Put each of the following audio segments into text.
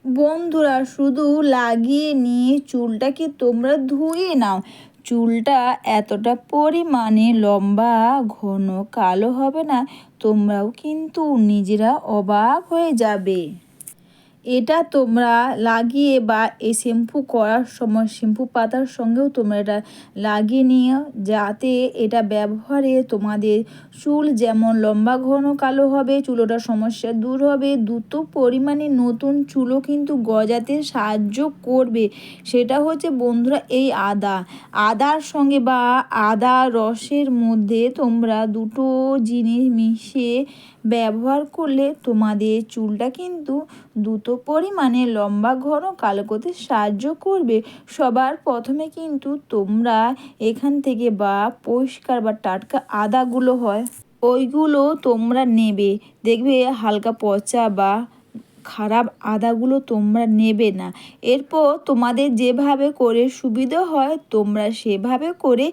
বন্ধুরা, শুধু লাগিয়ে নিয়ে চুলটাকে তোমরা ধুয়ে নাও। চুলটা এতটা পরিমাণে লম্বা, ঘন, কালো হবে না, তোমরাও কিন্তু নিজেরা অবাক হয়ে যাবে। এটা তোমরা লাগিয়ে বা এই শ্যাম্পু করার সময় শ্যাম্পু পাতার সঙ্গেও তোমরা এটা লাগিয়ে নিও, যাতে এটা ব্যবহারে তোমাদের চুল যেমন লম্বা, ঘন, কালো হবে, চুলোটার সমস্যা দূর হবে, দ্রুত পরিমাণে নতুন চুলও কিন্তু গজাতে সাহায্য করবে। সেটা হচ্ছে বন্ধুরা এই আদার সঙ্গে বা আদা রসের মধ্যে তোমরা দুটো জিনিস মিশিয়ে ব্যবহার করলে তোমাদের চুলটা কিন্তু দ্রুত পরিমাণে লম্বা, ঘন, কালো করতে সাহায্য করবে। সবার প্রথমে কিন্তু তোমরা এখান থেকে বা পরিষ্কার বা টাটকা আদাগুলো হয়, ওইগুলো তোমরা নেবে। দেখবে হালকা পচা বা খারাপ আদাগুলো তোমরা নেবে না। এরপর তোমাদের যেভাবে করে সুবিধা হয় তোমরা সেভাবে করে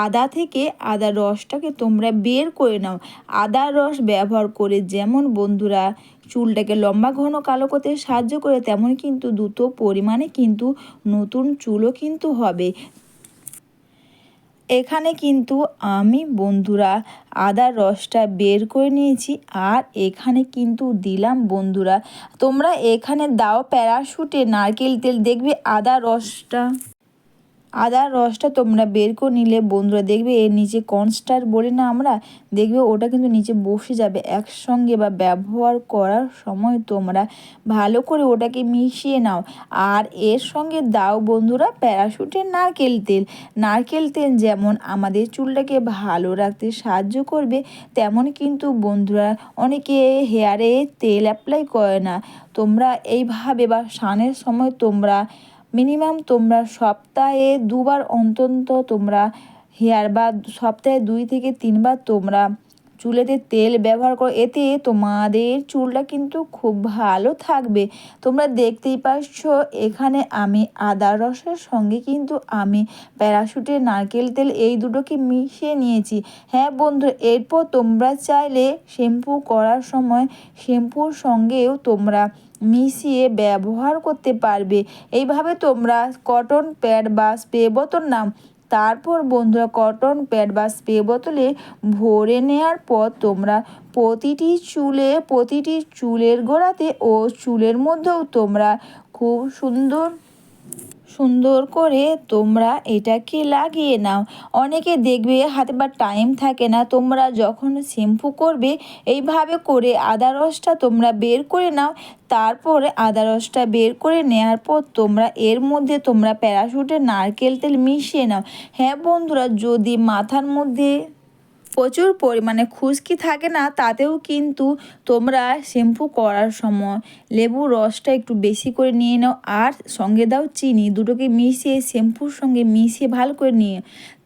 আদা থেকে আদার রসটাকে তোমরা বের করে নাও। আদার রস ব্যবহার করে যেমন বন্ধুরা চুলটাকে লম্বা, ঘন, কালো করতে সাহায্য করে, তেমন কিন্তু দ্রুত পরিমাণে কিন্তু নতুন চুলও কিন্তু হবে। এখানে কিন্তু আমি বন্ধুরা আদার রসটা বের করে নিয়েছি, আর এখানে কিন্তু দিলাম বন্ধুরা, তোমরা এখানে দাও প্যারাশুটে নারকেল তেল। দেখবে আদার রসটা তোমরা বের করে নিলে বন্ধুরা দেখবে এর নিচে কনস্টার বলি না আমরা, দেখবে ওটা কিন্তু নিচে বসে যাবে একসঙ্গে। বা ব্যবহার করার সময় তোমরা ভালো করে ওটাকে মিশিয়ে নাও। আর এর সঙ্গে দাও বন্ধুরা প্যারাশুটের নারকেল তেল যেমন আমাদের চুলটাকে ভালো রাখতে সাহায্য করবে, তেমন কিন্তু বন্ধুরা অনেকে হেয়ারে তেল অ্যাপ্লাই করে না। তোমরা এইভাবে বা স্নানের সময় তোমরা মিনিমাম তোমরা সপ্তাহে 2 বার অন্তত তোমরা হেয়ার বা সপ্তাহে 2 থেকে 3 বার তোমরা চুলেতে তেল ব্যবহার করো। এতে তোমাদের চুলটা কিন্তু খুব ভালো থাকবে। তোমরা দেখতেই পাচ্ছ এখানে আমি আদা রসের সঙ্গে কিন্তু আমি প্যারাশুটের নারকেল তেল এই দুটোকে মিশিয়ে নিয়েছি। হ্যাঁ বন্ধু, এরপর তোমরা চাইলে শ্যাম্পু করার সময় শ্যাম্পুর সঙ্গেও তোমরা মিশিয়ে ব্যবহার করতে পারবে। এইভাবে তোমরা কটন প্যাড বা স্প্রে বোতল নাও। তারপর বন্ধুরা কটন প্যাড বা স্প্রে বোতলে ভরে নেওয়ার পর তোমরা প্রতিটি চুলের গোড়াতে ও চুলের মধ্যেও তোমরা খুব সুন্দর করে তোমরা এটাকে লাগিয়ে নাও। অনেকে দেখবে হাতে বা টাইম থাকে না, তোমরা যখন শ্যাম্পু করবে এইভাবে করে আদা রসটা তোমরা বের করে নাও। তারপরে আদা রসটা বের করে নেওয়ার পর তোমরা এর মধ্যে তোমরা প্যারাশুটের নারকেল তেল মিশিয়ে নাও। হ্যাঁ বন্ধুরা, যদি মাথার মধ্যে প্রচুর পরিমাণে খুশকি থাকে না, তাতেও কিন্তু তোমরা শ্যাম্পু করার সময় লেবুর রসটা একটু বেশি করে নিয়ে নাও, আর সঙ্গে দাও চিনি। দুটোকে মিশিয়ে শ্যাম্পুর সঙ্গে মিশিয়ে ভালো করে নিয়ে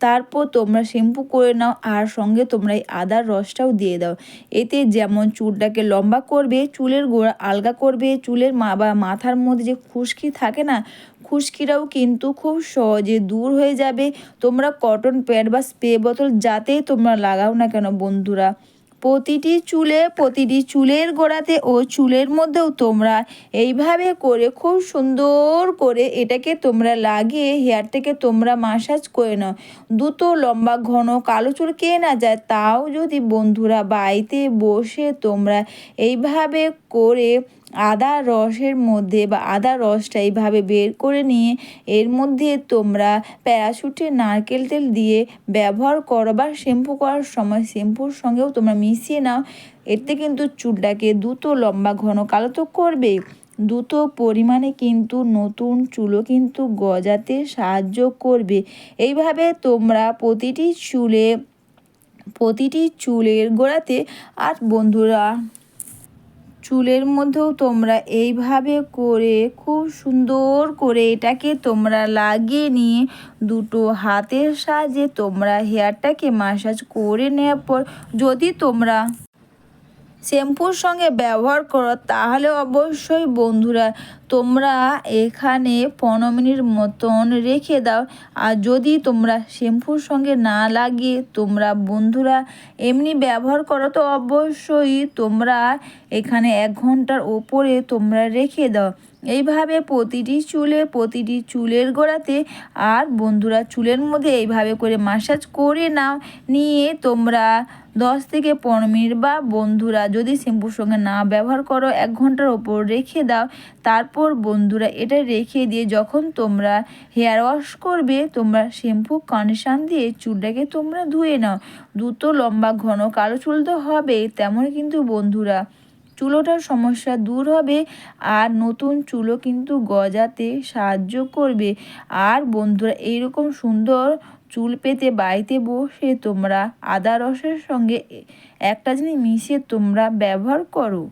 তারপর তোমরা শ্যাম্পু করে নাও, আর সঙ্গে তোমরা এই আদার রসটাও দিয়ে দাও। এতে যেমন চুলটাকে লম্বা করবে, চুলের গোড়া আলগা করবে, চুলের বা মাথার মধ্যে যে খুশকি থাকে না, খুশকিটাও কিন্তু খুব সহজে দূর হয়ে যাবে। তোমরা কটন প্যাড বা স্প্রে বোতল যাতেই তোমরা লাগাও না কেন বন্ধুরা, প্রতিটি চুলের গোড়াতে ও চুলের মধ্যেও তোমরা এইভাবে করে খুব সুন্দর করে এটাকে তোমরা লাগিয়ে হেয়ারটাকে তোমরা মাসাজ করে নাও। দ্রুত লম্বা, ঘন, কালো চুল কে না যায়, তাও যদি বন্ধুরা বাড়িতে বসে তোমরা এইভাবে করে আদা রসের মধ্যে বা আদা রসটা এইভাবে বের করে নিয়ে এর মধ্যে তোমরা প্যারাশুটের নারকেল তেল দিয়ে ব্যবহার করো, বা শ্যাম্পু করার সময় শ্যাম্পুর সঙ্গেও তোমরা মিশিয়ে নাও। এতে কিন্তু চুলটাকে দ্রুত লম্বা, ঘন, কালো তো করবে, দ্রুত পরিমাণে কিন্তু নতুন চুলও কিন্তু গজাতে সাহায্য করবে। এইভাবে তোমরা প্রতিটি চুলের গোড়াতে আর বন্ধুরা চুলের মধ্যেও তোমরা এইভাবে করে খুব সুন্দর করে এটাকে তোমরা লাগিয়ে নিয়ে দুটো হাতের সাহায্যে তোমরা হেয়ারটাকে মাসাজ করে নেওয়ার পর যদি তোমরা শ্যাম্পুর সঙ্গে ব্যবহার করো, তাহলে অবশ্যই বন্ধুরা তোমরা এখানে 15 মিনিট মতন রেখে দাও। আর যদি তোমরা শ্যাম্পুর সঙ্গে না লাগিয়ে তোমরা বন্ধুরা এমনি ব্যবহার করো, তো অবশ্যই তোমরা এখানে 1 ঘন্টার ওপরে তোমরা রেখে দাও। এইভাবে প্রতিটি চুলের গোড়াতে আর বন্ধুরা চুলের মধ্যে এইভাবে করে মাসাজ করে নাও। নিয়ে তোমরা 10 থেকে 15 মিনিট বা বন্ধুরা যদি শ্যাম্পুর সঙ্গে না ব্যবহার করো 1 ঘন্টার ওপর রেখে দাও। তারপর বন্ধুরা এটা রেখে দিয়ে যখন তোমরা হেয়ার ওয়াশ করবে, তোমরা শ্যাম্পু কন্ডিশন দিয়ে চুলটাকে তোমরা ধুয়ে নাও। দ্রুত লম্বা ঘন কালো চুল তো হবে, তেমন কিন্তু বন্ধুরা চুলোটার সমস্যা দূর হবে আর নতুন চুলও কিন্তু গজাতে সাহায্য করবে। আর বন্ধুরা এইরকম সুন্দর চুল পেতে বাড়িতে বসে তোমরা আদা রসের সঙ্গে একটা জিনিস মিশিয়ে তোমরা ব্যবহার করো।